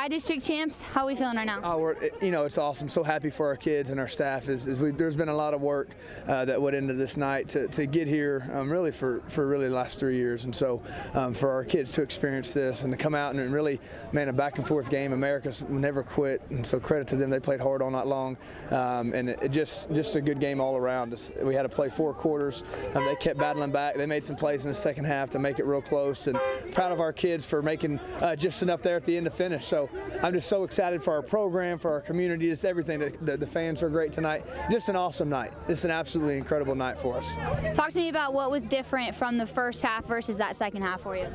By-district champs, how are we feeling right now? Oh, it's awesome. So happy for our kids and our staff. There's been a lot of work that went into this night to get here, really for really the last 3 years. And so for our kids to experience this and to come out and really, man, a back and forth game. America's never quit, and so credit to them. They played hard all night long, and it just a good game all around. We had to play 4 quarters. They kept battling back. They made some plays in the second half to make it real close, and proud of our kids for making just enough there at the end to finish. So I'm just so excited for our program, for our community. It's everything. The fans were great tonight. Just an awesome night. It's an absolutely incredible night for us. Talk to me about what was different from the first half versus that second half for you.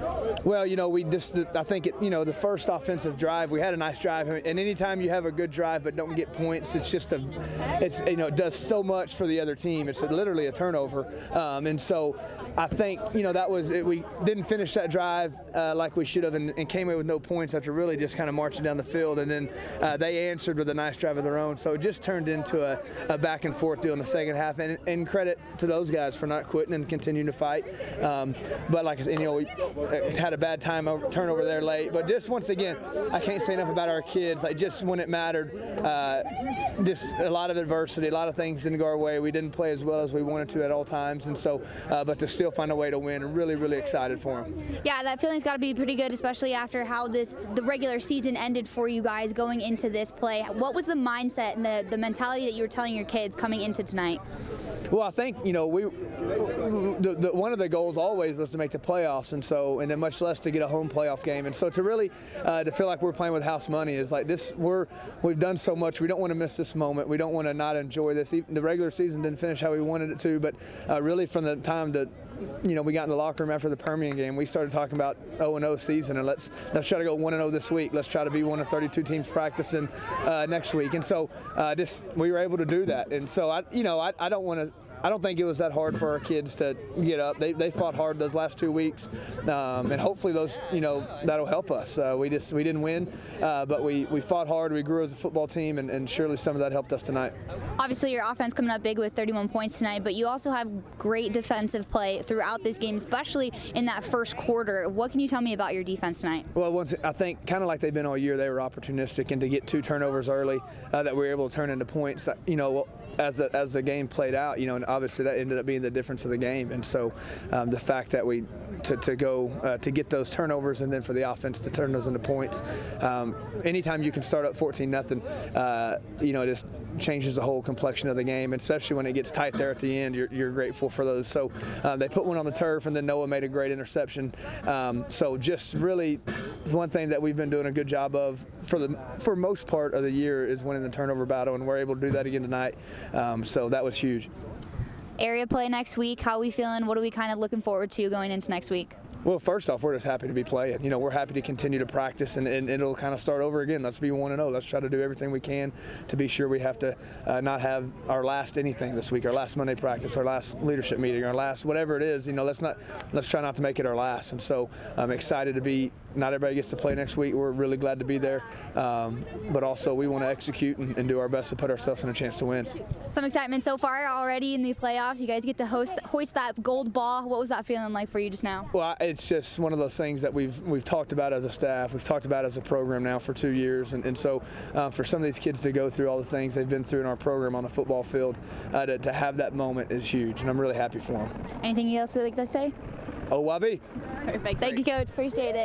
Well, I think the first offensive drive, we had a nice drive, and anytime you have a good drive but don't get points, it does so much for the other team. It's literally a turnover, and so I think that was it. We didn't finish that drive like we should have, and came away with no points after really just kind of marching down the field, and then they answered with a nice drive of their own. So it just turned into a back and forth deal in the second half, and credit to those guys for not quitting and continuing to fight. But like I said, we had a bad turnover there late. But just once again, I can't say enough about our kids. Like just when it mattered, just a lot of adversity, a lot of things didn't go our way. We didn't play as well as we wanted to at all times, and so but to still find a way to win, and really, really excited for them. Yeah, that feeling's got to be pretty good, especially after how the regular season ended for you guys going into this play. What was the mindset and the mentality that you were telling your kids coming into tonight? Well, I think one of the goals always was to make the playoffs, and then much less to get a home playoff game. And so to really to feel like we're playing with house money is like this. We've done so much. We don't want to miss this moment. We don't want to not enjoy this. Even the regular season didn't finish how we wanted it to, but really from the time that we got in the locker room after the Permian game, we started talking about 0-0 season, and let's try to go 1-0 this week. Let's try to be one of 32 teams practicing next week. And so we were able to do that. And so I don't think it was that hard for our kids to get up. They fought hard those last 2 weeks, and hopefully those that'll help us. We didn't win, but we fought hard. We grew as a football team, and surely some of that helped us tonight. Obviously, your offense coming up big with 31 points tonight, but you also have great defensive play throughout this game, especially in that first quarter. What can you tell me about your defense tonight? Well, I think kind of like they've been all year, they were opportunistic, and to get 2 turnovers early that we were able to turn into points. As the game played out, and obviously that ended up being the difference of the game. And so the fact that to get those turnovers and then for the offense to turn those into points, anytime you can start up 14-0, it just changes the whole complexion of the game, and especially when it gets tight there at the end, you're grateful for those. So they put one on the turf, and then Noah made a great interception. So just really one thing that we've been doing a good job of for most part of the year is winning the turnover battle, and we're able to do that again tonight. So that was huge. Area play next week, how are we feeling? What are we kind of looking forward to going into next week? Well, first off, we're just happy to be playing. We're happy to continue to practice, and it'll kind of start over again. Let's be 1-0. Let's try to do everything we can to be sure we have to not have our last anything this week, our last Monday practice, our last leadership meeting, our last whatever it is. Let's try not to make it our last. And so I'm excited to be. Not everybody gets to play next week. We're really glad to be there, but also we want to execute and do our best to put ourselves in a chance to win. Some excitement so far already in the playoffs. You guys get to hoist that gold ball. What was that feeling like for you just now? Well, it's just one of those things that we've talked about as a staff. We've talked about as a program now for 2 years, and so for some of these kids to go through all the things they've been through in our program on the football field, to have that moment is huge, and I'm really happy for them. Anything else you'd like to say? OYB. Perfect. Thank you, Coach. Appreciate it.